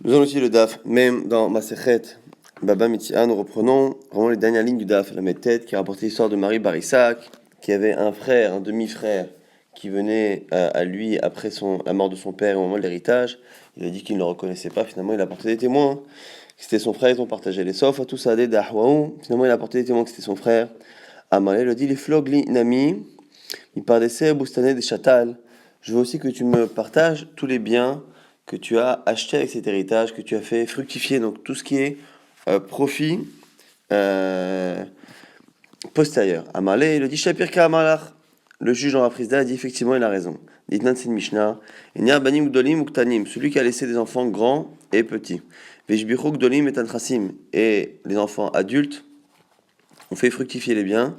Nous allons aussi le DAF, même dans Masechet Baba Mitzia, nous reprenons vraiment les dernières lignes du DAF, la Méthède, qui rapportait l'histoire de Marie Bar Isaac, qui avait un frère, un demi-frère, qui venait à lui après la mort de son père au moment de l'héritage. Il a dit qu'il ne le reconnaissait pas, finalement il a apporté des témoins, que c'était son frère, ils ont partagé les sofs, à tout ça, d'Ahwaou. Finalement il a apporté des témoins que c'était son frère. Amalé le dit, les flogli nami, il pardessait boustané des chatal. Je veux aussi que tu me partages tous les biens que tu as achetés avec cet héritage, que tu as fait fructifier, donc tout ce qui est profit euh, postérieur. Amalé, il le dit Shapirka Amalach. Le juge en Raprisda a dit effectivement, il a raison. Ditnan c'est Mishnah. Enya banim gdolim uktanim, celui qui a laissé des enfants grands et petits. Veshbichu gdolim et tantrasim, et les enfants adultes ont fait fructifier les biens.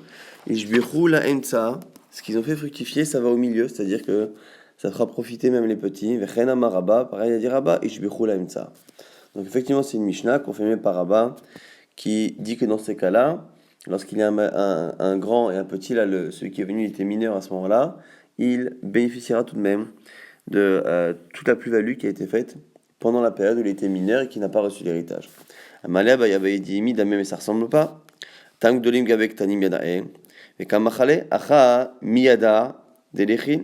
Ishbichu la emtsa, ce qu'ils ont fait fructifier, ça va au milieu, c'est-à-dire que ça fera profiter même les petits. Vechena maraba, pareil à dire Rabba, ishbichu la emtsa. Donc effectivement, c'est une Mishnah confirmée par Rabba qui dit que dans ces cas-là, lorsqu'il y a un grand et un petit, là, celui qui est venu, il était mineur à ce moment-là, il bénéficiera tout de même de toute la plus-value qui a été faite pendant la période où il était mineur et qui n'a pas reçu l'héritage. Amalea bayabaïdi damé, mais ça ressemble pas. Tank dolim gavek tanim yadae. Et kamachale acha miyada delechin.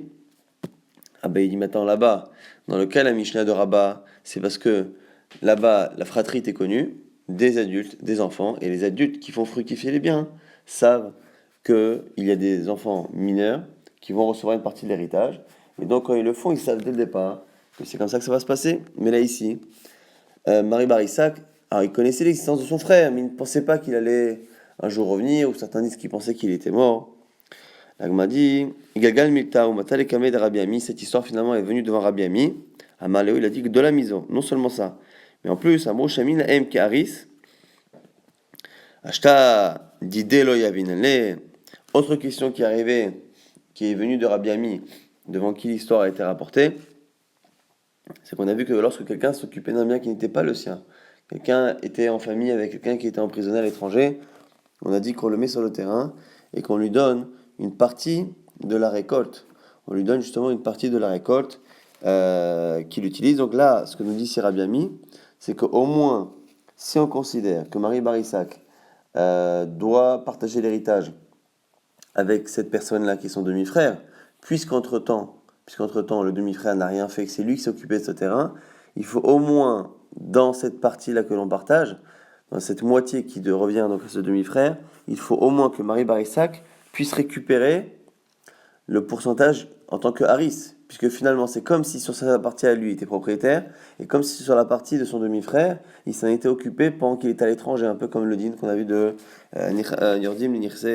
Ah ben il dit maintenant là-bas, dans le cas de la Mishnah de Rabat, c'est parce que là-bas la fratrie est connue, des adultes, des enfants, et les adultes qui font fructifier les biens savent qu'il y a des enfants mineurs qui vont recevoir une partie de l'héritage, et donc quand ils le font, ils savent dès le départ que c'est comme ça que ça va se passer. Mais là ici, Marie Bar Isaac, alors il connaissait l'existence de son frère, mais il ne pensait pas qu'il allait un jour revenir, ou certains disent qu'il pensait qu'il était mort. L'Agma dit, Gagal Milta ou Matale Kame de Rabbi Ami, cette histoire finalement est venue devant Rabbi Ami. Amaleo, il a dit que de la maison, non seulement ça, mais en plus, Amro Shamin M. Karis, Ashta Didelo Yavinale, autre question qui est arrivée, qui est venue de Rabbi Ami, devant qui l'histoire a été rapportée, c'est qu'on a vu que lorsque quelqu'un s'occupait d'un bien qui n'était pas le sien, quelqu'un était en famille avec quelqu'un qui était emprisonné à l'étranger, on a dit qu'on le met sur le terrain et qu'on lui donne une partie de la récolte. On lui donne justement une partie de la récolte qu'il utilise. Donc là, ce que nous dit Rabbi Ami, c'est qu'au moins, si on considère que Marie Bar Isaac doit partager l'héritage avec cette personne-là qui est son demi-frère, puisqu'entre-temps, le demi-frère n'a rien fait, que c'est lui qui s'est occupé de ce terrain, il faut au moins, dans cette partie-là que l'on partage, dans cette moitié qui revient donc à ce demi-frère, il faut au moins que Marie Bar Isaac puisse récupérer le pourcentage en tant que Haris, puisque finalement c'est comme si sur sa partie à lui il était propriétaire, et comme si sur la partie de son demi-frère, il s'en était occupé pendant qu'il était à l'étranger, un peu comme le din qu'on a vu de Yordim, Nirse,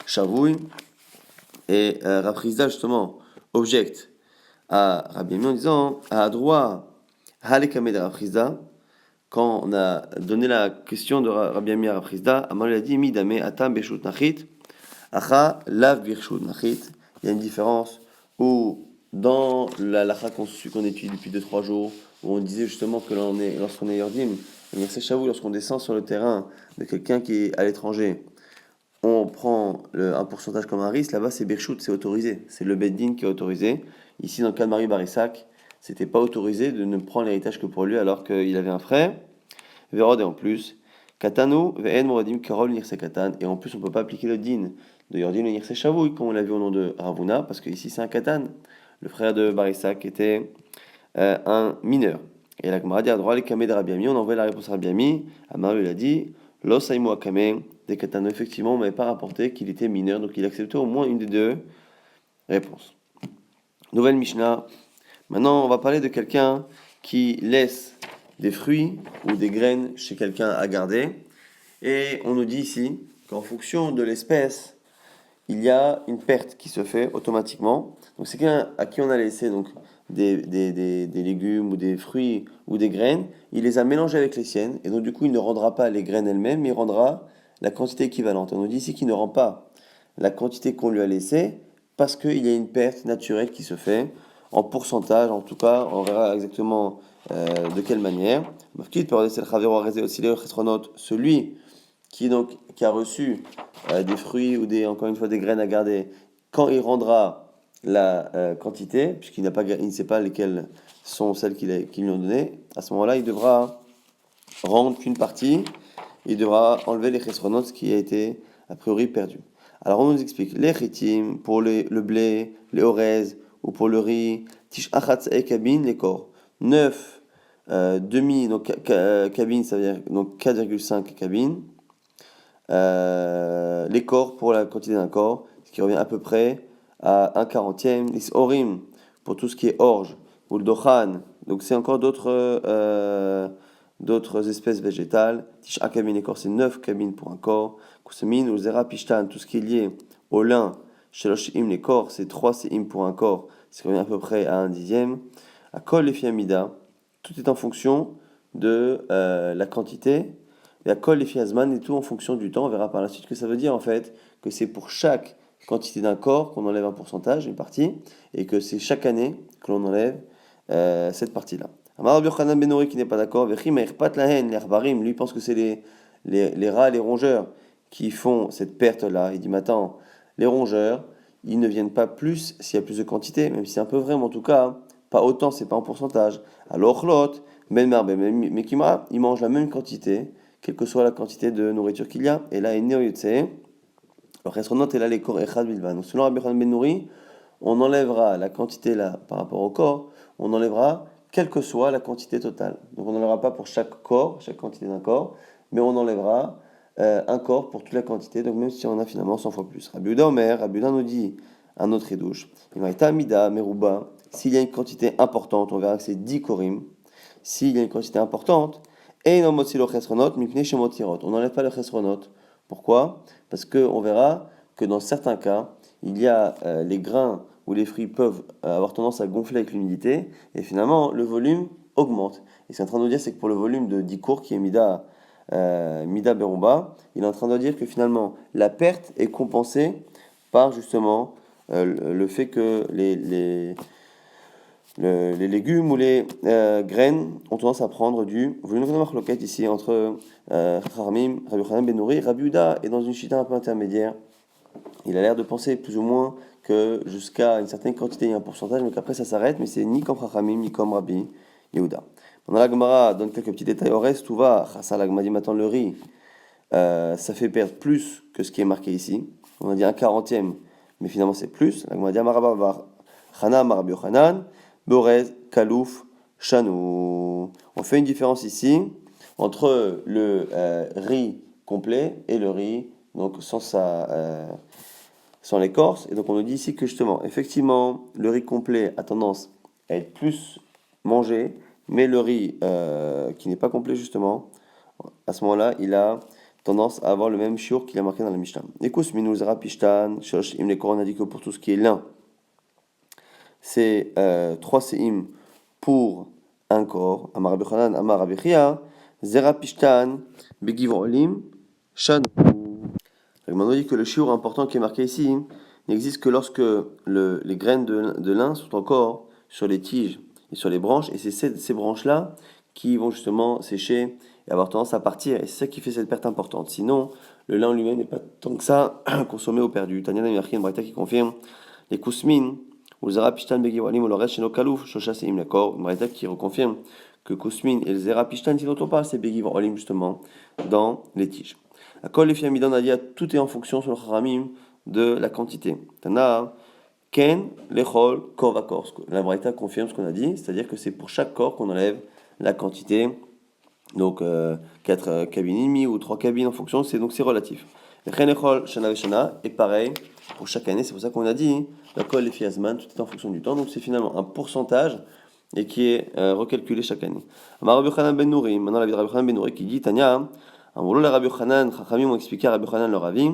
Shavouy, et Raprizda justement objecte à Rabbi Ami en disant à droit Halekame de Raprizda, quand on a donné la question de Rabbi Ami à Raprizda, Amal a dit Midame Atam Beshut Nachit, Acha Lav Birshut Nachit. Il y a une différence où dans la lacha qu'on étudie depuis 2-3 jours, où on disait justement que lorsqu'on est Yordim, lorsqu'on descend sur le terrain de quelqu'un qui est à l'étranger, on prend un pourcentage comme un risque, là-bas c'est Birchut, c'est autorisé. C'est le Beddin qui est autorisé. Ici, dans le cas de Marie Barissac, c'était pas autorisé de ne prendre l'héritage que pour lui alors qu'il avait un frère. Vérod et en plus, Katano, Ve'en Moradim Karol Nirse Katan. Et en plus, on peut pas appliquer le din de Yordim et Nirse Shavouy, comme on l'a vu au nom de Ravuna, parce que ici c'est un Katan. Le frère de Barissac était un mineur. Et la Gemara dit à droit les Kamé de Rabbi Ami, on envoie la réponse à Rabbi Ami. Amar lui a dit, Lo Saimo Akame. Des Katano, effectivement, on m'avait pas rapporté qu'il était mineur, donc il acceptait au moins une des deux réponses. Nouvelle Mishnah. Maintenant, on va parler de quelqu'un qui laisse des fruits ou des graines chez quelqu'un à garder. Et on nous dit ici qu'en fonction de l'espèce, il y a une perte qui se fait automatiquement. Donc c'est quelqu'un à qui on a laissé donc, des légumes ou des fruits ou des graines, il les a mélangés avec les siennes, et donc du coup il ne rendra pas les graines elles-mêmes, mais il rendra la quantité équivalente. On nous dit ici qu'il ne rend pas la quantité qu'on lui a laissée, parce qu'il y a une perte naturelle qui se fait, en pourcentage en tout cas, on verra exactement de quelle manière. Celui qui a reçu des fruits ou encore une fois des graines à garder, quand il rendra la quantité, puisqu'il il ne sait pas lesquelles sont celles qu'ils lui ont données, à ce moment-là, il devra rendre qu'une partie, il devra enlever les chesronot, ce qui a été a priori perdu. Alors on nous explique, les chitim, pour le blé, les orez, ou pour le riz, tish achatz e kabine, les corps. 9 demi, donc cabines, ça veut dire donc 4,5 cabines. Les corps pour la quantité d'un corps, ce qui revient à peu près à 1/40. Les orim, pour tout ce qui est orge, ou le dochan, donc c'est encore d'autres espèces végétales. Tisha cabine, les corps, c'est 9 cabines pour un corps. Kusemin ou zera pishtan, tout ce qui est lié au lin, shelosh im, les corps, c'est 3 im pour un corps, ce qui revient à peu près à 1/10. À kol et fiamida, tout est en fonction de la quantité. Et à kol et fiazman, et tout en fonction du temps. On verra par la suite que ça veut dire en fait que c'est pour chaque quantité d'un corps qu'on enlève un pourcentage, une partie, et que c'est chaque année que l'on enlève cette partie-là. Amar Rabbi Yochanan ben Nori qui n'est pas d'accord, lui pense que c'est les rats, les rongeurs qui font cette perte-là. Il dit, mais attends, les rongeurs, ils ne viennent pas plus s'il y a plus de quantité, même si c'est un peu vrai, mais en tout cas, hein, pas autant, c'est pas en pourcentage. Alors, l'autre, ben marbe, mekima, ils mangent la même quantité, quelle que soit la quantité de nourriture qu'il y a. Et là, il est alors, et là les corps echad bilvan. Donc, selon Rabbi Yochanan ben Nori, on enlèvera la quantité là par rapport au corps, on enlèvera quelle que soit la quantité totale. Donc, on n'enlèvera pas pour chaque corps, chaque quantité d'un corps, mais on enlèvera un corps pour toute la quantité, donc même si on a finalement 100 fois plus. Rabbi Yehuda Omer, Rabbi Yehuda nous dit un autre édouche. Il m'a Amida, Meruba, s'il y a une quantité importante, on verra que c'est 10 korim. S'il y a une quantité importante, et non motsilo chesronot, mipne shemotirot. On n'enlève pas le chesronot. Pourquoi? Parce qu'on verra que dans certains cas, il y a les grains ou les fruits peuvent avoir tendance à gonfler avec l'humidité, et finalement le volume augmente. Et ce qu'il est en train de nous dire, c'est que pour le volume de 10 cours qui est Mida Berumba, il est en train de dire que finalement la perte est compensée par justement le fait que les légumes ou les graines ont tendance à prendre du volume. Vous voyez une ici entre Kharamim, Rabbi Yochanan ben Nori, Rabbi Yehuda est dans une chita un peu intermédiaire. Il a l'air de penser plus ou moins que jusqu'à une certaine quantité, il y a un pourcentage, mais qu'après ça s'arrête, mais c'est ni comme Kharamim, ni comme Rabbi Yehuda. Pendant la Gemara donne quelques petits détails au reste, tout va, Chassa la Gemara dit maintenant le riz, ça fait perdre plus que ce qui est marqué ici. On a dit 1/40, mais finalement c'est plus. La Gemara dit Amarabar Chana Rabbi Yochanan, Borez, Kalouf, Chanou. On fait une différence ici entre le riz complet et le riz donc sans l'écorce. Et donc on nous dit ici que justement, effectivement, le riz complet a tendance à être plus mangé, mais le riz qui n'est pas complet justement, à ce moment-là, il a tendance à avoir le même shiur qu'il a marqué dans la Mishnah. Écoute, Minou Zera Pishtan, Shosh Im, les Koran a dit que pour tout ce qui est lin, c'est 3 seim pour un corps. Amar Rabbi Chanan, Amar Rabbi Chia, Zera Pishtan, Begivrolim, Shan. On dit que le shiur important qui est marqué ici n'existe que lorsque les graines de lin sont encore sur les tiges et sur les branches, et c'est ces branches-là qui vont justement sécher et avoir tendance à partir, et c'est ça qui fait cette perte importante. Sinon, le lin lui-même n'est pas tant que ça consommé ou perdu. Tanya Namirchi, une braïta qui confirme les kousmin, ou zera pishtan begiwalim, ou le reste chez nos kalouf, shosha seim, d'accord, une braïta qui reconfirme que kousmin et le zera pishtan, si dont on parle, c'est begiwalim justement dans les tiges. À kol les fiamidan, on a dit tout est en fonction sur le haramim de la quantité. Tana, ken, lechol, kor vakor. La braïta confirme ce qu'on a dit, c'est-à-dire que c'est pour chaque corps qu'on enlève la quantité. Donc 4 cabines et demie ou 3 cabines en fonction, donc c'est relatif. Et pareil pour chaque année, c'est pour ça qu'on a dit la kol et fiazman, tout est en fonction du temps, donc c'est finalement un pourcentage et qui est recalculé chaque année. Rabbi Yochanan ben Nuri, maintenant la vie de Rabbi Yochanan ben Nuri qui dit Tanya, Amoulo la Rabbi Yochanan, Chachamim ont expliqué à Rabbi Yochanan leur avis,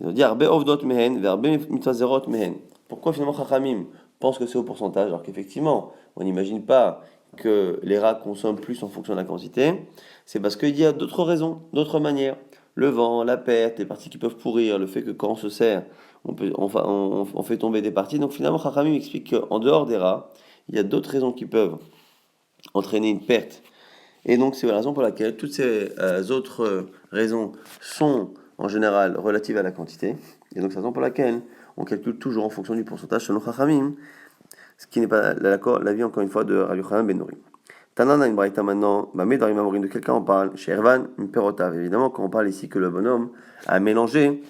ils ont dit Arbe ovdot mehen, verbe mitazerot mehen. Pourquoi finalement Chachamim pense que c'est au pourcentage alors qu'effectivement on n'imagine pas que les rats consomment plus en fonction de la quantité, c'est parce qu'il y a d'autres raisons, d'autres manières. Le vent, la perte, les parties qui peuvent pourrir, le fait que quand on se sert, on fait tomber des parties. Donc finalement, Chachamim explique qu'en dehors des rats, il y a d'autres raisons qui peuvent entraîner une perte. Et donc c'est la raison pour laquelle toutes ces autres raisons sont en général relatives à la quantité. Et donc c'est la raison pour laquelle on calcule toujours en fonction du pourcentage selon Chachamim. ce qui n'est pas l'avis encore une fois de Rabbi Yochanan ben Nuri. Tanana une braïta maintenant, mais dans l'Imamorim de quelqu'un on parle, chez Ervan, une perotav. Évidemment, quand on parle ici que le bonhomme a mélangé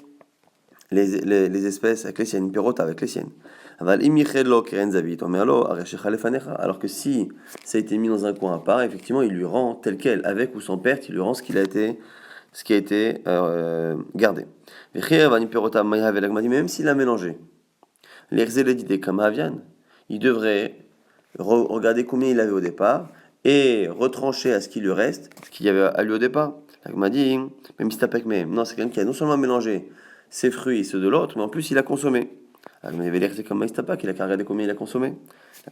les espèces avec les siennes, une perotav avec les siennes. Alors que si ça a été mis dans un coin à part, effectivement, il lui rend tel quel, avec ou sans perte, il lui rend ce qui a été gardé. Même s'il a mélangé, il devrait regarder combien il avait au départ et retrancher à ce qui lui reste, ce qu'il y avait à lui au départ. M'a dit, même si t'as même, non, c'est quelqu'un qui a non seulement mélangé ses fruits et ceux de l'autre, mais en plus il a consommé. Il avait l'air comme Istapak, il a qu'à regarder combien il a consommé.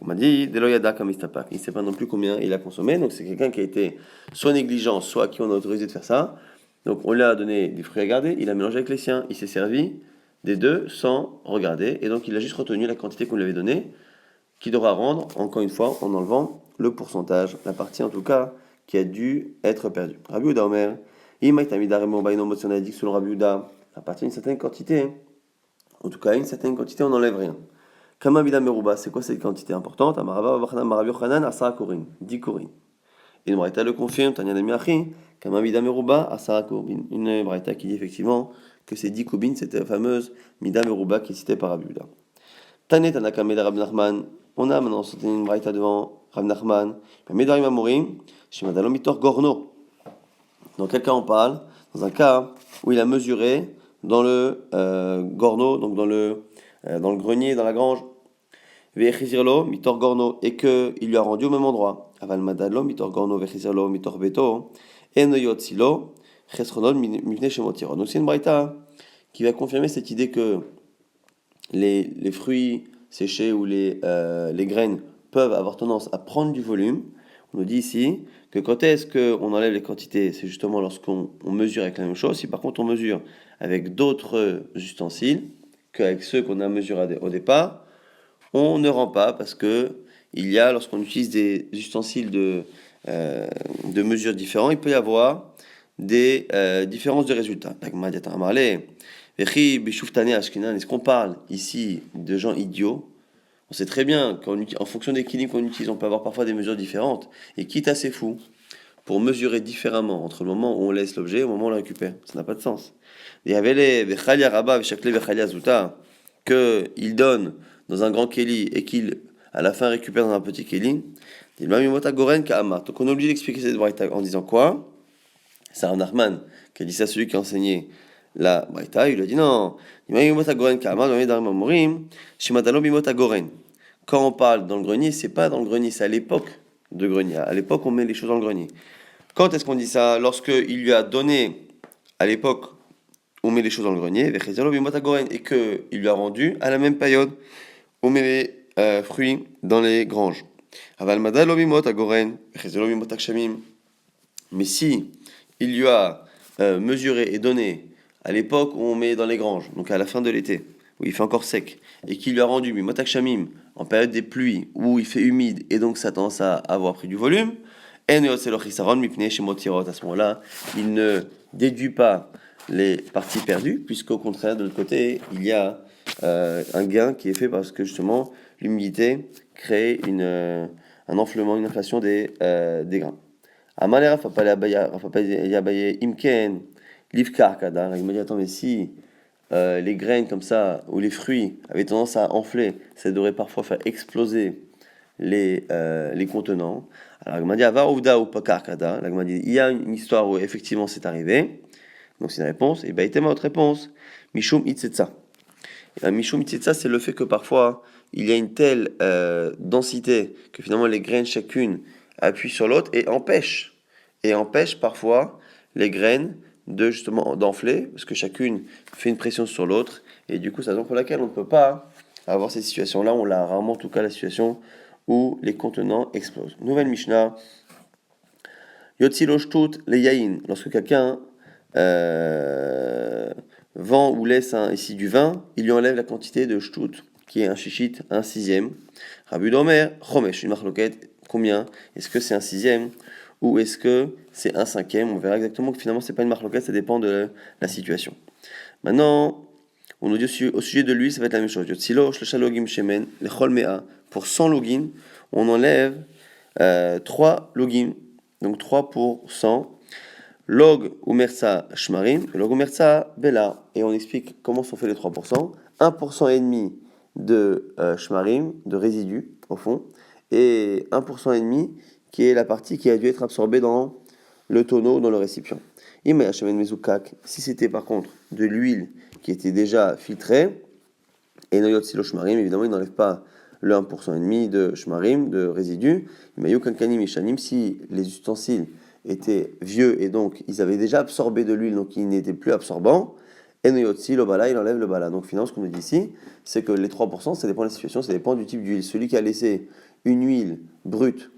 Il m'a dit, Deloyada comme Istapak, il ne sait pas non plus combien il a consommé, donc c'est quelqu'un qui a été soit négligent, soit à qui on a autorisé de faire ça. Donc on lui a donné des fruits à garder, il a mélangé avec les siens, il s'est servi des deux sans regarder, et donc il a juste retenu la quantité qu'on lui avait donnée, qui devra rendre, encore une fois, en enlevant le pourcentage, la partie en tout cas, qui a dû être perdue. Rabbi Yehuda Omer, si on a dit que selon Rabbi Yehuda, à partir d'une certaine quantité, en tout cas une certaine quantité, on n'enlève rien. Kama Vida Meruba, c'est quoi cette quantité importante? Amarava Rabbi Yochanan, Asara Korin, 10 Korin. Une braïta le confirme, Tanya Demiachi, Kama Vida Meruba, Asara Korin. Une braïta qui dit effectivement que ces 10 Koubines, c'était la fameuse Mida Meruba qui est citée par Rabbi Yehuda. Tanet Tanakame de Rabbi Nachman, on a maintenant sauté une braïta devant Rabbi Nachman, Medarim Amorim, Shimadalo Mitor Gorno. Dans quel cas on parle? Dans un cas où il a mesuré dans le gorno, donc dans le grenier, dans la grange, Vechizirlo Mitor Gorno, et qu'il lui a rendu au même endroit. Aval Madalo Mitor Gorno, Vechizirlo Mitor Beto, Enoyotsilo, Chesronol Mivne Shemotiro. Donc c'est une braïta qui va confirmer cette idée que les fruits séchés ou les graines peuvent avoir tendance à prendre du volume. On nous dit ici que quand est-ce qu'on enlève les quantités, c'est justement lorsqu'on mesure avec la même chose. Si par contre on mesure avec d'autres ustensiles qu'avec ceux qu'on a mesurés au départ, on ne rend pas parce que il y a, lorsqu'on utilise des ustensiles de mesure différents, il peut y avoir des différences de résultats. Est-ce qu'on parle ici de gens idiots? On sait très bien qu'en fonction des kilings qu'on utilise, on peut avoir parfois des mesures différentes. Et quitte à c'est fou, pour mesurer différemment entre le moment où on laisse l'objet et le moment où on le récupère. Ça n'a pas de sens. Il y avait les Vechalia Rabba, Vechalia Zuta, qu'il donne dans un grand keli et qu'il, à la fin, récupère dans un petit keli. Donc on est obligé d'expliquer cette braïta en disant quoi? C'est un Nachman qui a dit ça à celui qui a enseigné la braïta. Il lui a dit non. Quand on parle dans le grenier, c'est pas dans le grenier, c'est à l'époque de grenier. À l'époque, on met les choses dans le grenier. Quand est-ce qu'on dit ça? Lorsqu'il lui a donné, à l'époque, on met les choses dans le grenier, et qu'il lui a rendu, à la même période, on met les fruits dans les granges. Mais si il lui a mesuré et donné à l'époque où on met dans les granges, donc à la fin de l'été, où il fait encore sec, et qu'il lui a rendu Mimotak Shamim en période des pluies, où il fait humide, et donc ça a tendance à avoir pris du volume, à ce moment-là, il ne déduit pas les parties perdues, puisqu'au contraire, de l'autre côté, il y a un gain qui est fait parce que justement, l'humidité crée un enflement, une inflation des grains. Amalera Yabaye Imken, Livkar Kada. Il m'a dit attends, mais si les graines comme ça, ou les fruits avaient tendance à enfler, ça devrait parfois faire exploser les contenants. Alors il m'a dit Ava Ouda ou Pakar Kada. Il m'a dit il y a une histoire où effectivement c'est arrivé. Donc c'est une réponse. Et bien, il était ma autre réponse. Mishum Itzetsa. Mishum Itzetsa, c'est le fait que parfois il y a une telle densité que finalement les graines chacune appuient sur l'autre et empêchent parfois les graines d'enfler parce que chacune fait une pression sur l'autre et du coup c'est la raison pour laquelle on ne peut pas avoir ces situations-là. On l'a rarement en tout cas la situation où les contenants explosent. Nouvelle Mishnah. Yotzilo Shtut le Yain. Lorsque quelqu'un vend ou laisse ici du vin, il lui enlève la quantité de Shtut, qui est un chichit, un sixième. Rabbi Domer, Chomesh, une marloquette, combien? Est-ce que c'est un sixième ou est-ce que c'est un cinquième? On verra exactement que finalement c'est pas une marloquette, ça dépend de la situation. Maintenant, On nous dit au sujet de l'huile, ça va être la même chose. Yotzilo, shlosha logim shemen, lechol mea. Pour 100 logim, on enlève 3 logim. Donc 3 pour 100. Log umerza shmarim, log umerza bela. Et on explique comment sont faits les 3%. 1% et demi de shmarim, de résidus, au fond. Et 1% et demi qui est la partie qui a dû être absorbée dans le tonneau, dans le récipient. Si c'était par contre de l'huile qui était déjà filtrée, et noyot silo shmarim, évidemment il n'enlève pas le 1% et demi de shmarim, de résidus. Si les ustensiles étaient vieux et donc ils avaient déjà absorbé de l'huile, donc ils n'étaient plus absorbants, et noyot silo bala, il enlève le bala. Donc finalement ce qu'on nous dit ici, c'est que les 3%, ça dépend de la situation, ça dépend du type d'huile. Celui qui a laissé une huile brute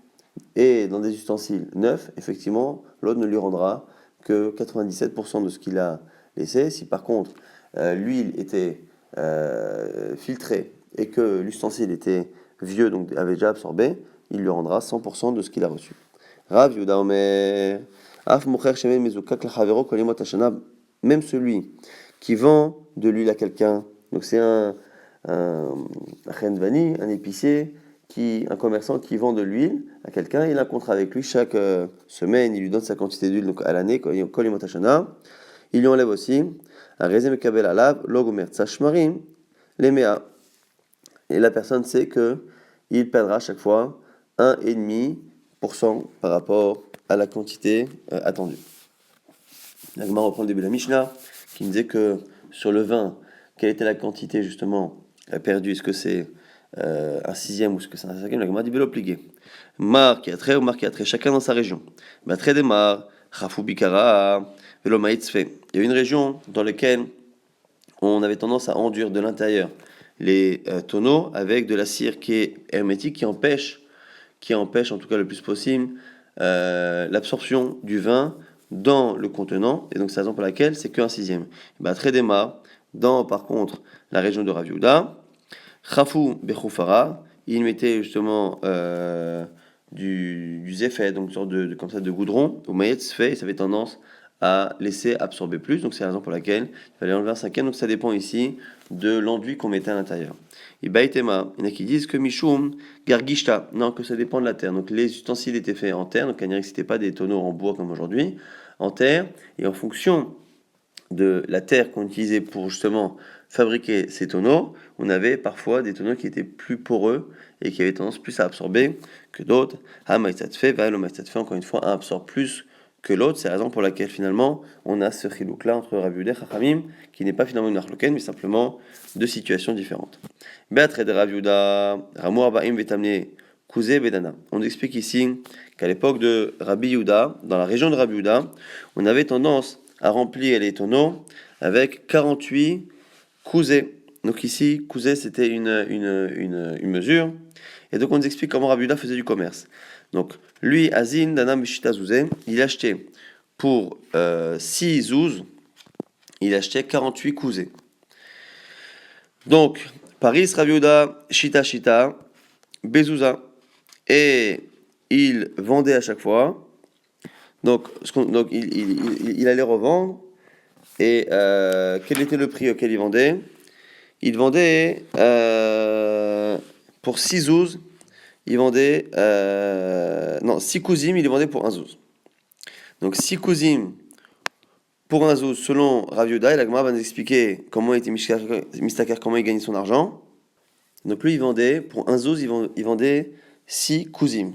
et dans des ustensiles neufs, effectivement, l'autre ne lui rendra que 97% de ce qu'il a laissé. Si par contre l'huile était filtrée et que l'ustensile était vieux, donc avait déjà absorbé, il lui rendra 100% de ce qu'il a reçu. Rav Yehuda Omer, Af Mocher Shemen Mezukak Lachavero Kolimot Hashana, même celui qui vend de l'huile à quelqu'un, donc c'est un chenvani, un épicier, un commerçant qui vend de l'huile à quelqu'un, il a un contrat avec lui chaque semaine, il lui donne sa quantité d'huile donc à l'année, Kolimot Hashana. Il lui enlève aussi un rezem kabel alav, log umerza shmarim, lemea. Et la personne sait que il perdra chaque fois 1,5% par rapport à la quantité attendue. La Gemara reprend le début de la Mishnah qui me disait que sur le vin, quelle était la quantité justement perdue? Est-ce que c'est un sixième ou est-ce que c'est un cinquième? La Gemara dit vélo plié. Mar qui a trait ou mar qui a trait, chacun dans sa région. Très des mar, Rafou Bikara, vélo maïtzfe. Il y a une région dans laquelle on avait tendance à enduire de l'intérieur les tonneaux avec de la cire qui est hermétique, qui empêche en tout cas le plus possible l'absorption du vin dans le contenant, et donc c'est la raison pour laquelle c'est qu'un sixième. Très déma, dans par contre la région de Rav Yehuda, Chafou Bechufara, il mettait justement du zéphet, donc une sorte comme ça de goudron, au maïtz fait, et ça avait tendance à laisser absorber plus, donc c'est la raison pour laquelle il fallait enlever un cinquième, donc ça dépend ici de l'enduit qu'on mettait à l'intérieur. Et Baïtema, il y en a qui disent que Mishum, Gargishta, non, que ça dépend de la terre. Donc les ustensiles étaient faits en terre, donc on dirait que c'était pas des tonneaux en bois comme aujourd'hui, en terre, et en fonction de la terre qu'on utilisait pour justement fabriquer ces tonneaux, on avait parfois des tonneaux qui étaient plus poreux et qui avaient tendance plus à absorber que d'autres. Encore une fois, un absorbe plus que l'autre. C'est la raison pour laquelle finalement on a ce chilouk-là entre Rav Yehuda et Chachamim, qui n'est pas finalement une achloken, mais simplement deux situations différentes. Be'atre de Rav Yehuda, Ramu Arba'im vetamne Kuzé Bedana. On explique ici qu'à l'époque de Rabbi Yehuda, dans la région de Rabbi Yehuda, on avait tendance à remplir les tonneaux avec 48 cousés. Donc ici, cousé, c'était une mesure. Et donc on nous explique comment Rabbi Yehuda faisait du commerce. Donc lui, Azin, Danam, Bishita Zouzé, il achetait pour 6 zouz, il achetait 48 cousés. Donc, Paris, Rabbi Yehuda, Shita, Bezouza. Et il vendait à chaque fois. Donc il allait revendre. Et quel était le prix auquel il vendait? Il vendait pour 6 zouz. Il vendait 6 kousim, il les vendait pour 1 zouz. Donc 6 kousim pour 1 zouz selon Rav Yehuda, et la Gemara va nous expliquer comment il était mistaker, comment il gagnait son argent. Donc lui il vendait pour 1 zouz, il vendait 6 kousim.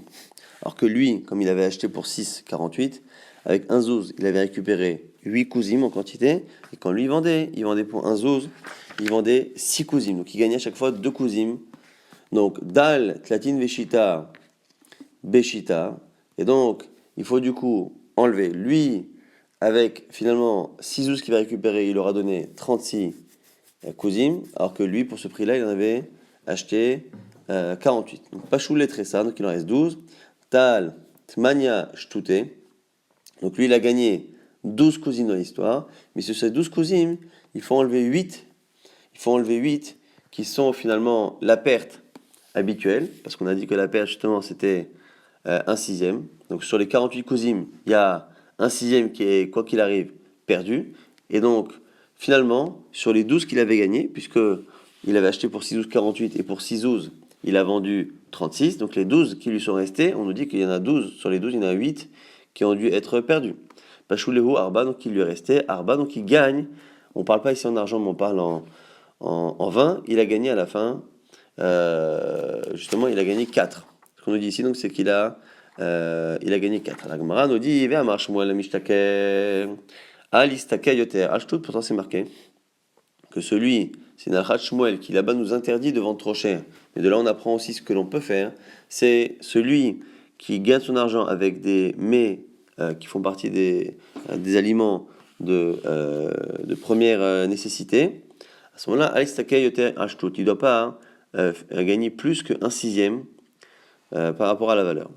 Alors que lui, comme il avait acheté pour 6,48, avec 1 zouz, il avait récupéré 8 kousim en quantité. Et quand lui il vendait pour 1 zouz, il vendait 6 kousim. Donc il gagnait à chaque fois 2 kousim. Donc dal, tlatin, veshita, beshita. Et donc il faut du coup enlever lui, avec finalement 6 zouz qu'il va récupérer, il aura donné 36 kousim. Alors que lui, pour ce prix-là, il en avait acheté 48. Donc Pachou lettré ça, donc il en reste 12. Tal, Tmania, Shtute. Donc lui, il a gagné 12 cousines dans l'histoire. Mais sur ces 12 cousines, il faut enlever 8. Il faut enlever 8 qui sont finalement la perte habituelle. Parce qu'on a dit que la perte, justement, c'était 1 sixième. Donc sur les 48 cousines, il y a 1 sixième qui est, quoi qu'il arrive, perdu. Et donc, finalement, sur les 12 qu'il avait gagnés, puisque il avait acheté pour 6,12,48 et pour 6,12, il a vendu 36, donc les 12 qui lui sont restés, on nous dit qu'il y en a 12, sur les 12, il y en a 8 qui ont dû être perdus. Pashulehu Arba, donc il lui est resté, Arba, donc il gagne, on ne parle pas ici en argent, mais on parle en 20, il a gagné à la fin, justement, il a gagné 4. Ce qu'on nous dit ici, donc, c'est qu'il a gagné 4. La Gemara nous dit, il marche moi la mishtake, alistake yoter, ashtout, pourtant c'est marqué que celui, c'est Nachat Shmuel, qui là-bas nous interdit de vendre trop cher. Mais de là, on apprend aussi ce que l'on peut faire. C'est celui qui gagne son argent avec des mets qui font partie des aliments de première nécessité. À ce moment-là, Alistakei Yoter Ashtut, il ne doit pas gagner plus qu'un sixième par rapport à la valeur.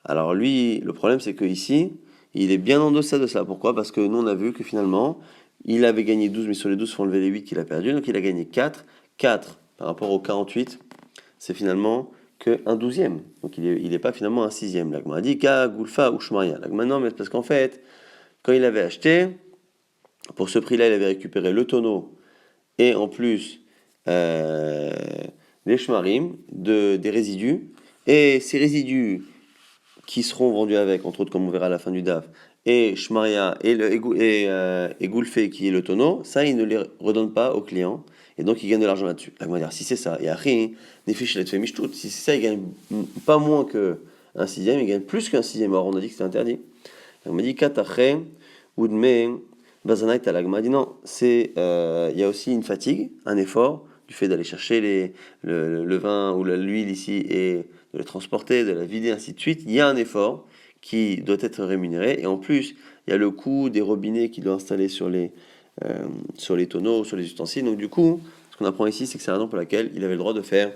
Alors lui, le problème, c'est qu'ici, il est bien en deçà de ça. Pourquoi ? Parce que nous, on a vu que finalement, il avait gagné 12, mais sur les 12, il faut enlever les 8 qu'il a perdu. Donc il a gagné 4. 4 par rapport aux 48, c'est finalement qu'un douzième. Donc il n'est pas finalement un sixième. L'agma a dit Ka, Goulfa ou Shmaria. L'agma non, mais c'est parce qu'en fait, quand il avait acheté, pour ce prix-là, il avait récupéré le tonneau et en plus les Shmarim, des résidus. Et ces résidus qui seront vendus avec, entre autres, comme on verra à la fin du DAF, et Shmaria et Goulfé qui est le tonneau, ça, il ne les redonne pas au client, et donc il gagne de l'argent là-dessus. Là, on va dire, si c'est ça, et après, si c'est ça, il gagne pas moins qu'un sixième, il gagne plus qu'un sixième. Alors on a dit que c'était interdit. On m'a dit, Kataché, Oudme, Bazanaït Talagma, dit non, il y a aussi une fatigue, un effort, du fait d'aller chercher le vin ou l'huile ici et de le transporter, de la vider, ainsi de suite. Il y a un effort qui doit être rémunéré. Et en plus, il y a le coût des robinets qu'il doit installer sur les tonneaux, sur les ustensiles. Donc du coup, ce qu'on apprend ici, c'est que c'est la raison pour laquelle il avait le droit de faire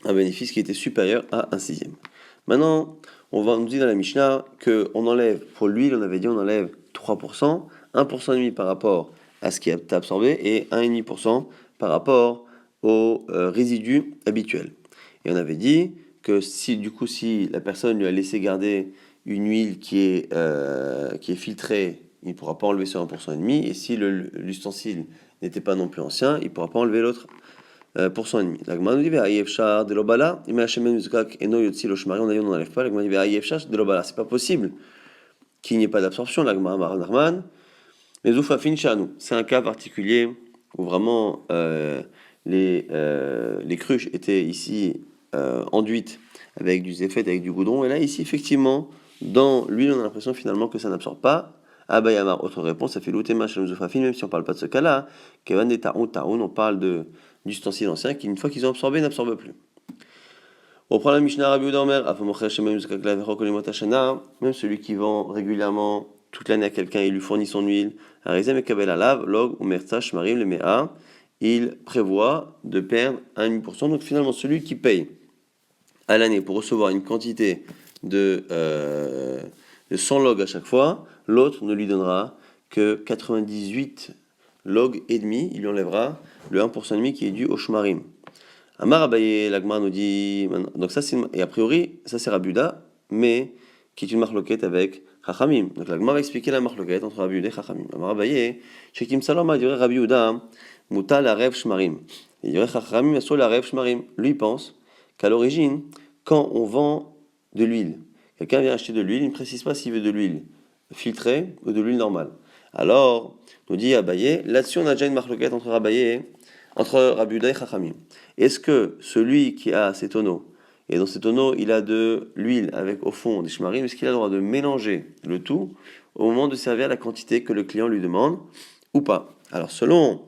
un bénéfice qui était supérieur à un sixième. Maintenant, on nous dit dans la Mishnah qu'on enlève, pour l'huile, on avait dit on enlève 3%, 1,5% par rapport à ce qui est absorbé et 1,5% par rapport aux résidus habituels. Et on avait dit que si la personne lui a laissé garder une huile qui est filtrée, il ne pourra pas enlever ce 1,5%, et si l'ustensile n'était pas non plus ancien, il ne pourra pas enlever l'autre pourcent et demi. La Gemara nous dit Aïefchar de l'obala, il m'a acheté muzkak et no yotzi lo shmari, on n'enlève pas. La Gemara nous dit Aïefchar de l'obala, c'est pas possible qu'il n'y ait pas d'absorption. La Gemara Maranarman, mais Zoufafin Shanu, c'est un cas particulier où vraiment les cruches étaient ici enduites avec du zéphet, avec du goudron, et là ici effectivement dans l'huile on a l'impression finalement que ça n'absorbe pas. Abayamar, autre réponse, ça fait l'outema shalom Zoufafin, même si on parle pas de ce cas-là. Kevan de Taoun, on parle d'ustensiles anciens qui, une fois qu'ils ont absorbé, n'absorbent plus. On prend la Mishnah Rabbi Udamer, même celui qui vend régulièrement toute l'année à quelqu'un, il lui fournit son huile, il prévoit de perdre 1,5%. Donc finalement, celui qui paye à l'année pour recevoir une quantité de 100 logs à chaque fois, l'autre ne lui donnera que 98 logs et demi, il lui enlèvera le 1% et demi qui est dû au shmarim. Amar Abaye, l'Agmar nous dit, donc ça c'est, et a priori, ça c'est Rabuda, mais qui est une marloquette avec Chachamim. Donc l'Agmar va expliquer la marloquette entre Rabuda et Chachamim. Amar Abaye, Shekim Salama, il dirait Rabiuda, Muta la Rev Shmarim. Il dirait Chachamim, Asso la Rev Shmarim. Lui pense qu'à l'origine, quand on vend de l'huile, quelqu'un vient acheter de l'huile, il ne précise pas s'il veut de l'huile filtrée ou de l'huile normale. Alors, nous dit Abaye, là-dessus on a déjà une marloquette entre Rabiuda et Chachamim. Est-ce que celui qui a ces tonneaux, et dans ces tonneaux il a de l'huile avec au fond des shmarim, est-ce qu'il a le droit de mélanger le tout au moment de servir la quantité que le client lui demande ou pas? Alors selon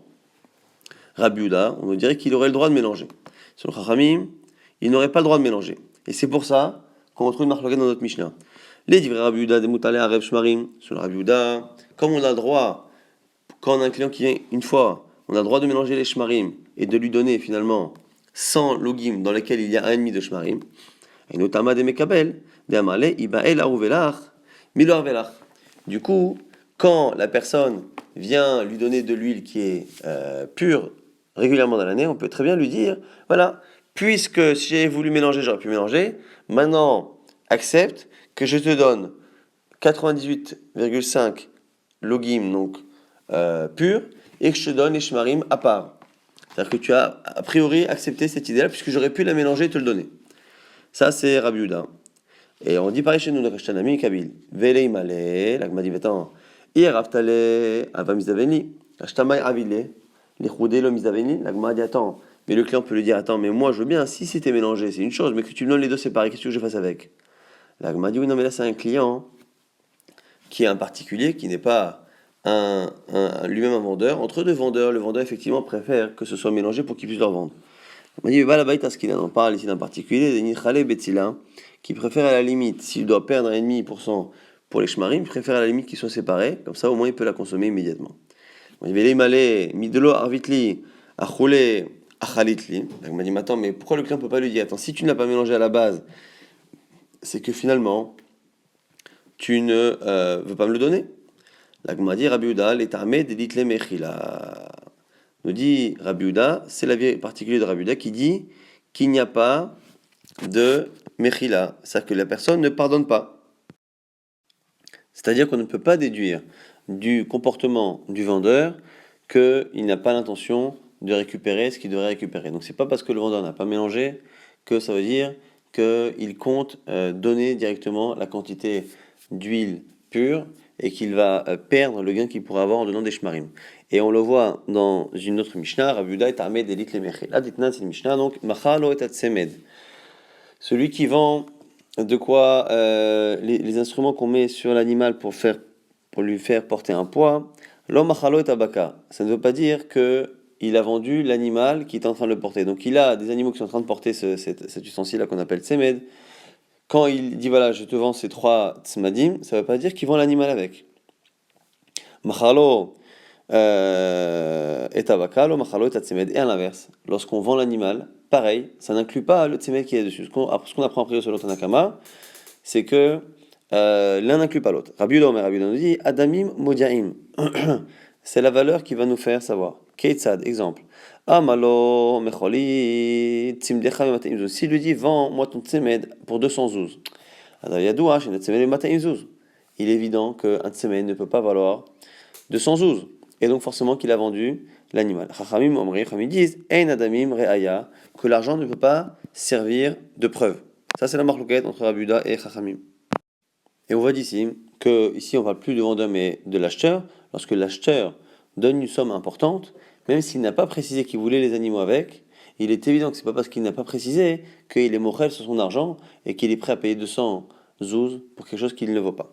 Rabiuda, on nous dirait qu'il aurait le droit de mélanger. Selon Chachamim, il n'aurait pas le droit de mélanger. Et c'est pour ça qu'on retrouve une marloquette dans notre Mishnah. Les divrei Rabiuda des moutalé arev shmarim. Selon Rabiuda, comme on a le droit, quand on a un client qui vient une fois, on a le droit de mélanger les shmarim et de lui donner finalement 100 logim dans lesquels il y a 1,5 de shmarim. Et notamment des mekabel, des amale, ibael arouvelach, milo arvelach. Du coup, quand la personne vient lui donner de l'huile qui est pure régulièrement dans l'année, on peut très bien lui dire, voilà, puisque si j'avais voulu mélanger, j'aurais pu mélanger, maintenant accepte que je te donne 98,5 logim, donc pur, et que je te donne les shmarim à part. C'est-à-dire que tu as a priori accepté cette idée-là puisque j'aurais pu la mélanger et te le donner. Ça, c'est Rabbi Yehuda. Et on dit pareil chez nous, le Reshtanami, Kabil. Velei male, la Gmadi Vetan. Hier, Aftale, Ava Mizaveni. Ashtamai Avile, les Choudé, le Mizaveni. La Gmadi attend. Mais le client peut lui dire attends, mais moi je veux bien, si c'était mélangé, c'est une chose, mais que tu me donnes les deux séparés, qu'est-ce que je fasse avec? La Gmadi, oui, non, mais là, c'est un client qui est un particulier, qui n'est pas lui-même un vendeur. Entre deux vendeurs, le vendeur, effectivement, préfère que ce soit mélangé pour qu'il puisse leur vendre. On dit, va là-bas, ce qu'il en parle ici d'un particulier, des Nichale Betzila, qui préfère à la limite, s'il doit perdre 1,5% pour les shmarim, il préfère à la limite qu'ils soient séparés, comme ça au moins il peut la consommer immédiatement. On dit, Vele Male, Midelo Arvitli, Achole, Achalitli. Donc on m'a dit, mais attends, mais pourquoi le client ne peut pas lui dire, attends, si tu ne l'as pas mélangé à la base, c'est que finalement, tu ne veux pas me le donner. La Gemara dit, Rabbi Yehuda, l'étamé d'éditle mechila. Nous dit Rabbi Yehuda, c'est l'avis particulier de Rabbi Yehuda qui dit qu'il n'y a pas de mechila, c'est-à-dire que la personne ne pardonne pas. C'est-à-dire qu'on ne peut pas déduire du comportement du vendeur qu'il n'a pas l'intention de récupérer ce qu'il devrait récupérer. Donc c'est pas parce que le vendeur n'a pas mélangé que ça veut dire qu'il compte donner directement la quantité d'huile pure et qu'il va perdre le gain qu'il pourra avoir en donnant des shmarim. Et on le voit dans une autre Mishnah, Rabbi Yehuda est armé d'élite les mechil. Là, dites-nous, c'est une Mishnah, donc machalo et atsemed. Celui qui vend de quoi les instruments qu'on met sur l'animal pour lui faire porter un poids, l'homme machalo et abaka. Ça ne veut pas dire que il a vendu l'animal qui est en train de le porter. Donc il a des animaux qui sont en train de porter cet ustensile-là qu'on appelle tsemed. Quand il dit voilà, je te vends ces 3 tsmadim, ça ne veut pas dire qu'il vend l'animal avec. Machalo et tabakalo, machalo et tsemed. Et à l'inverse, lorsqu'on vend l'animal, pareil, ça n'inclut pas le tsemed qui est dessus. Ce qu'on apprend après sur l'Otanakama, c'est que l'un n'inclut pas l'autre. Rabbi Yehuda nous dit Adamim modiaim. C'est la valeur qui va nous faire savoir. Keitzad, exemple. Amalo mecholi tzimdecha b'matayim zuz. S'il lui dit vends-moi ton tsemed pour 200 zouz. Alors yadoua chez tsemed b'matayim zuz. Il est évident qu'un tsemed ne peut pas valoir 200 zouz. Et donc forcément qu'il a vendu l'animal. Chachamim omri, chachamim disent ein adamim re'aya, que l'argent ne peut pas servir de preuve. Ça c'est la marloquette entre Rabbi Yehuda et Chachamim. Et on voit d'ici que ici on parle plus du vendeur mais de l'acheteur. Lorsque l'acheteur donne une somme importante, même s'il n'a pas précisé qu'il voulait les animaux avec, il est évident que c'est pas parce qu'il n'a pas précisé qu'il est mochel sur son argent et qu'il est prêt à payer 200 zouz pour quelque chose qu'il ne vaut pas.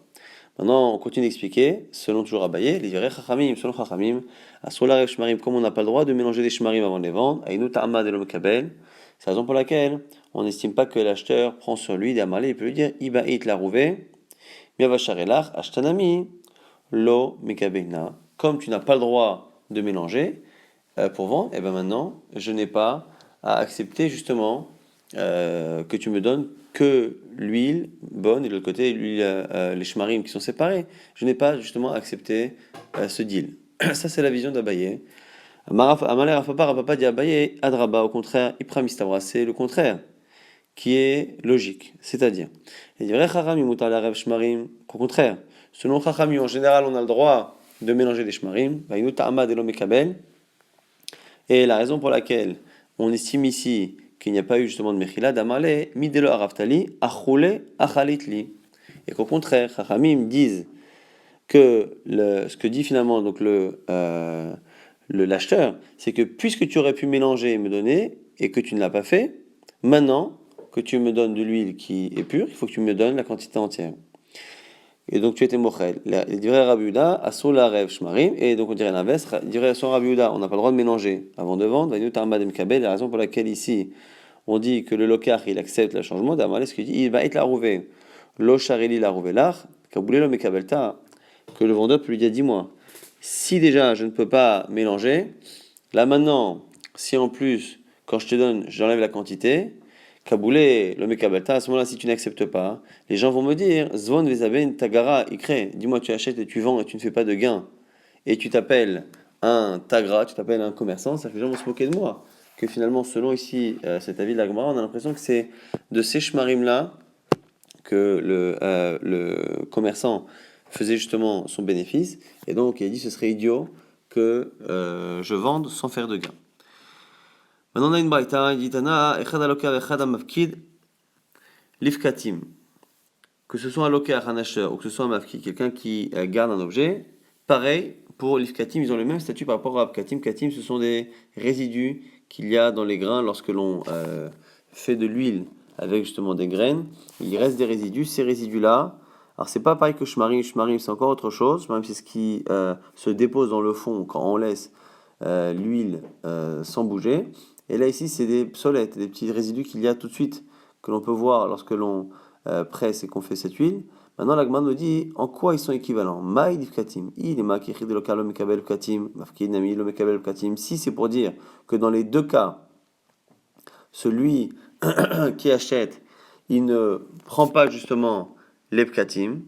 Maintenant, on continue d'expliquer, selon toujours Abaye, les dirait Chachamim, selon Chachamim, à Solar et Shmarim, comme on n'a pas le droit de mélanger les Shmarim avant de les vendre, à Inu Ta'ama de l'Omekabel, c'est la raison pour laquelle on n'estime pas que l'acheteur prend sur lui d'Amalé, il peut lui dire Iba'it la rouvé, Miavacharelach, Ashtanami, Lo Mekabelna. Comme tu n'as pas le droit de mélanger pour vendre, et bien maintenant, je n'ai pas à accepter justement que tu me donnes que l'huile bonne et de l'autre côté les shmarim qui sont séparés. Je n'ai pas justement accepté ce deal. Ça c'est la vision d'Abaye. Amalé Rafapa dit Abaye, Adraba, au contraire, Ipramistabra, c'est le contraire qui est logique. C'est-à-dire, il dirait Chacham Yimutar la Rev Shmarim, au contraire, selon Chacham, en général on a le droit de mélanger les shmarim, Ta'amad et l'Omekabel, et la raison pour laquelle on estime ici qu'il n'y a pas eu justement de Mechila, d'Amalé, Midelo Araftali, Achule, Achalitli. Et qu'au contraire, Chachamim disent que ce que dit finalement donc l'acheteur, c'est que puisque tu aurais pu mélanger et me donner, et que tu ne l'as pas fait, maintenant que tu me donnes de l'huile qui est pure, il faut que tu me donnes la quantité entière. Et donc tu étais mochel. Il dirait Rabbi Yehuda, Asur la Rev Shmarim, et donc on dirait l'inverse, il dirait sur Rabbi Yehuda, on n'a pas le droit de mélanger avant de vendre, Vainu Tarma dem Kabel, la raison pour laquelle ici on dit que le lokar il accepte le changement, d'Amalé ce qu'il dit, il va être la rouvé, lo charili la rouvé l'ach, kaboulé lo mekabelta, que le vendeur peut lui dire, dis-moi, si déjà je ne peux pas mélanger, là maintenant, si en plus, quand je te donne, j'enlève la quantité, Kaboulé, le Mekabelta, à ce moment-là, si tu n'acceptes pas, les gens vont me dire Zvon Vezaben Tagara Ikre, dis-moi, tu achètes et tu vends et tu ne fais pas de gain, et tu t'appelles un Tagra, tu t'appelles un commerçant, ça fait les gens vont se moquer de moi. Que finalement, selon ici cet avis de la Gemara, on a l'impression que c'est de ces shmarim-là que le commerçant faisait justement son bénéfice, et donc il a dit ce serait idiot que je vende sans faire de gain. Maintenant on a une braïta, il dit Tana, echad aloka vechad amafkid lifkatim. Que ce soit un loker, un acheteur, ou que ce soit un mafkid, quelqu'un qui garde un objet, pareil, pour l'ifkatim, ils ont le même statut par rapport à abkatim. Katim, ce sont des résidus qu'il y a dans les grains lorsque l'on fait de l'huile avec justement des graines. Il reste des résidus, ces résidus-là, alors c'est pas pareil que shmarim, shmarim c'est encore autre chose, shmarim c'est ce qui se dépose dans le fond quand on laisse l'huile sans bouger. Et là ici c'est des psolettes, des petits résidus qu'il y a tout de suite, que l'on peut voir lorsque l'on presse et qu'on fait cette huile. Maintenant, l'Agman me dit en quoi ils sont équivalents. Maï difkatim. Il est makichid de lokal mekabel katim. Mafkid nami lo mekabel katim. Si c'est pour dire que dans les deux cas, celui qui achète, il ne prend pas justement les pkatim.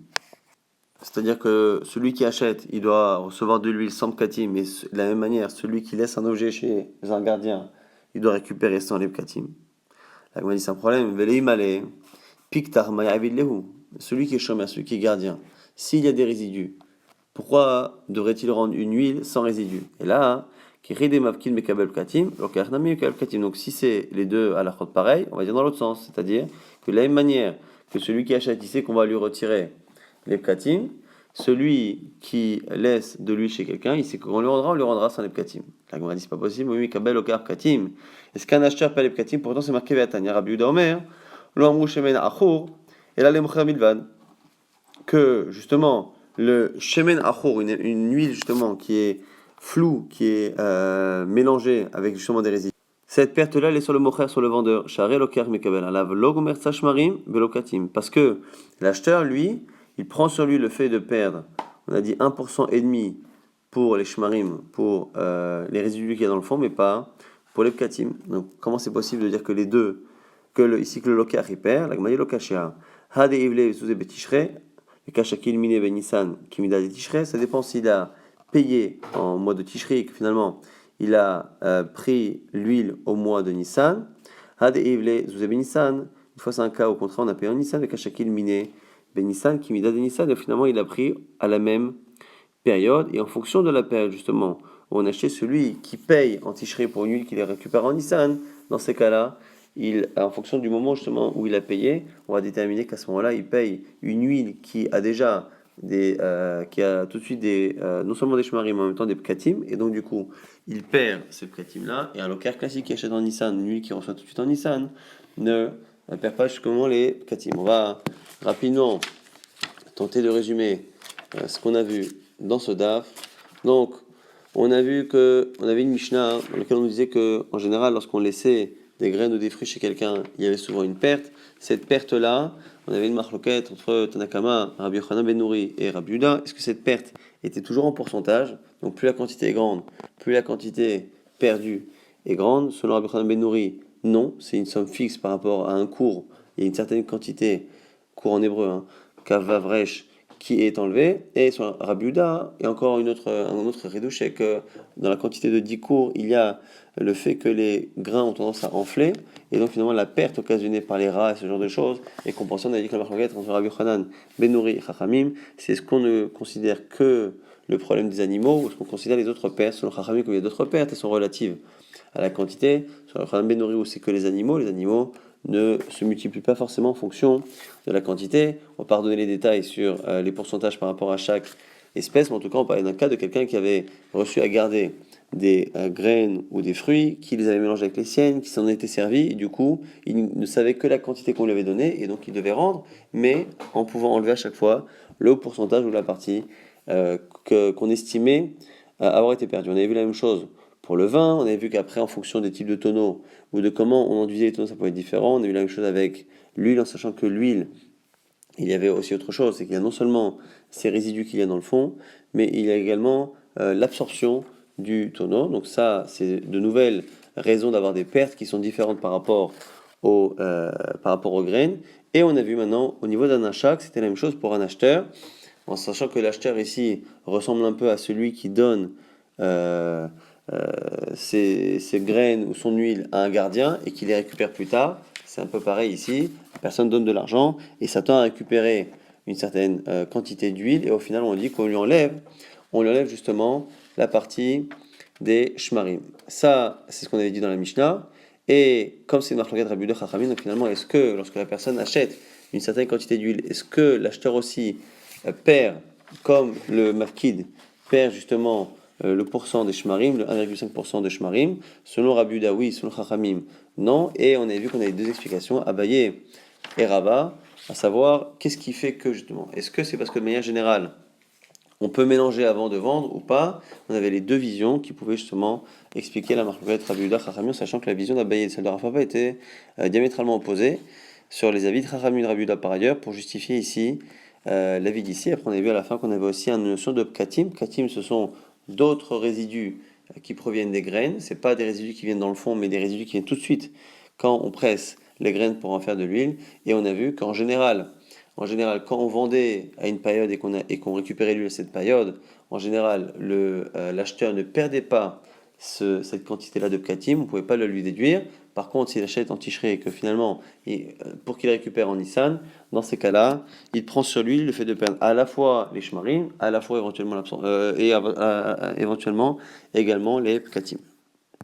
C'est-à-dire que celui qui achète, il doit recevoir de l'huile sans pkatim. Et de la même manière, celui qui laisse un objet chez un gardien, il doit récupérer sans les pkatim. L'Agman dit c'est un problème. Veleim ale. Piktar ma'avid lehu. Celui qui est chômeur, celui qui est gardien, s'il y a des résidus, pourquoi devrait-il rendre une huile sans résidus? Et là, donc si c'est les deux à la chôte pareil, on va dire dans l'autre sens, c'est-à-dire que de la même manière que celui qui achète, il sait qu'on va lui retirer les pkatim, celui qui laisse de l'huile chez quelqu'un, il sait qu'on lui rendra, on lui rendra sans les pkatim. Là, on va dire c'est pas possible, oui, kabel okar pkatim. Est-ce qu'un acheteur paie les pkatim? Pourtant c'est marqué Ve'atanya Rabbi Yehuda Omer, lo amru shemen achur, et là les mocher milvan, que justement le shemen achur, une huile justement qui est floue, qui est mélangée avec justement des résidus. Cette perte-là, elle est sur le mocher, sur le vendeur. Share lokar mekabel alav lo gomer tzashmarim velokatim. Parce que l'acheteur, lui, il prend sur lui le fait de perdre, on a dit 1% et demi pour les shmarim, pour les résidus qu'il y a dans le fond, mais pas pour les pkatim. Donc comment c'est possible de dire que les deux, ici que le lokar il perd, la gmani lokashia, hade ivle sous betishre, le kashakil mine ben nissan kimida de tishre, ça dépend s'il a payé en mois de tishri, que finalement il a pris l'huile au mois de Nissan. Hade ivle sous ben nissan, une fois c'est un cas au contraire on a payé en Nissan, le kashakil mine ben nissan kimida de nissan, et finalement il a pris à la même période, et en fonction de la période justement où on achetait, celui qui paye en tishri pour une huile qu'il récupère en Nissan, dans ces cas-là, en fonction du moment justement où il a payé, on va déterminer qu'à ce moment-là, il paye une huile qui a déjà qui a tout de suite non seulement des shmarim, mais en même temps des pkatim, et donc du coup, il perd ces pkatim-là, et un locker classique qui achète en Nissan, une huile qui reçoit tout de suite en Nissan, ne perd pas justement les pkatim. On va rapidement tenter de résumer ce qu'on a vu dans ce DAF. Donc, on a vu on avait une Mishnah dans laquelle on nous disait que, en général, lorsqu'on laissait des graines ou des fruits chez quelqu'un, il y avait souvent une perte. Cette perte-là, on avait une marloquette entre Tanakama, Rabbi Yochanan ben Nouri et Rabbi Yehuda. Est-ce que cette perte était toujours en pourcentage? Donc, plus la quantité est grande, plus la quantité perdue est grande. Selon Rabbi Yochanan ben Nouri, non, c'est une somme fixe par rapport à un cours. Il y a une certaine quantité, cours en hébreu, kavavresh, qui est enlevé, et sur Rabbi Yehuda, il y a encore un autre redouche, c'est que dans la quantité de 10 cours, il y a le fait que les grains ont tendance à enfler, et donc finalement la perte occasionnée par les rats et ce genre de choses est compensée. On a dit que la marque entre Rabbi Yochanan, Ben Nouri et Chachamim, c'est ce qu'on ne considère que le problème des animaux, ou ce qu'on considère les autres pertes. Selon Chachamim, il y a d'autres pertes, elles sont relatives à la quantité. Sur Yochanan Ben Nouri, où c'est que les animaux ne se multiplient pas forcément en fonction de la quantité. On va pas redonner les détails sur les pourcentages par rapport à chaque espèce, mais en tout cas on parlait d'un cas de quelqu'un qui avait reçu à garder des graines ou des fruits, qui les avait mélangés avec les siennes, qui s'en était servi, et du coup il ne savait que la quantité qu'on lui avait donnée, et donc il devait rendre, mais en pouvant enlever à chaque fois le pourcentage ou la partie qu'on estimait avoir été perdue. On avait vu la même chose pour le vin, on avait vu qu'après, en fonction des types de tonneaux ou de comment on enduisait les tonneaux, ça pouvait être différent. On a vu la même chose avec l'huile, en sachant que l'huile, il y avait aussi autre chose, c'est qu'il y a non seulement ces résidus qu'il y a dans le fond, mais il y a également l'absorption du tonneau. Donc ça, c'est de nouvelles raisons d'avoir des pertes qui sont différentes par rapport aux graines. Et on a vu maintenant, au niveau d'un achat, que c'était la même chose pour un acheteur, en sachant que l'acheteur ici ressemble un peu à celui qui donne ses graines ou son huile à un gardien et qui les récupère plus tard. C'est un peu pareil ici. La personne donne de l'argent et s'attend à récupérer une certaine quantité d'huile, et au final on dit qu'on lui enlève on lui enlève justement la partie des shmarim. Ça, c'est ce qu'on avait dit dans la Mishnah. Et comme c'est une marque Rabbi Yehuda Chachamim, donc finalement, est-ce que lorsque la personne achète une certaine quantité d'huile, est-ce que l'acheteur aussi perd, comme le marquid perd justement le pourcent des shmarim, le 1,5% de shmarim? Selon Rabbi Yehuda, oui, selon Chachamim, non. Et on avait vu qu'on avait deux explications, Abaye et Rava, à savoir qu'est-ce qui fait que justement, est-ce que c'est parce que de manière générale, on peut mélanger avant de vendre ou pas? On avait les deux visions qui pouvaient justement expliquer la marque Rabbi Yehuda Chachamim, sachant que la vision d'Abaye et celle de Rafa étaient diamétralement opposées sur les avis de Chachamim et de Rabbi Yehuda par ailleurs, pour justifier ici l'avis d'ici. Après, on a vu à la fin qu'on avait aussi une notion de pkatim. Pkatim, ce sont d'autres résidus qui proviennent des graines. C'est pas des résidus qui viennent dans le fond, mais des résidus qui viennent tout de suite quand on presse les graines pour en faire de l'huile. Et on a vu en général, quand on vendait à une période et qu'on récupérait l'huile à cette période, en général, l'acheteur ne perdait pas cette quantité-là de pkatim, on ne pouvait pas le lui déduire. Par contre, s'il achète en ticherie et que finalement, pour qu'il récupère en Nissan, dans ces cas-là, il prend sur lui le fait de perdre à la fois les shmarim, à la fois éventuellement éventuellement également les pkatim.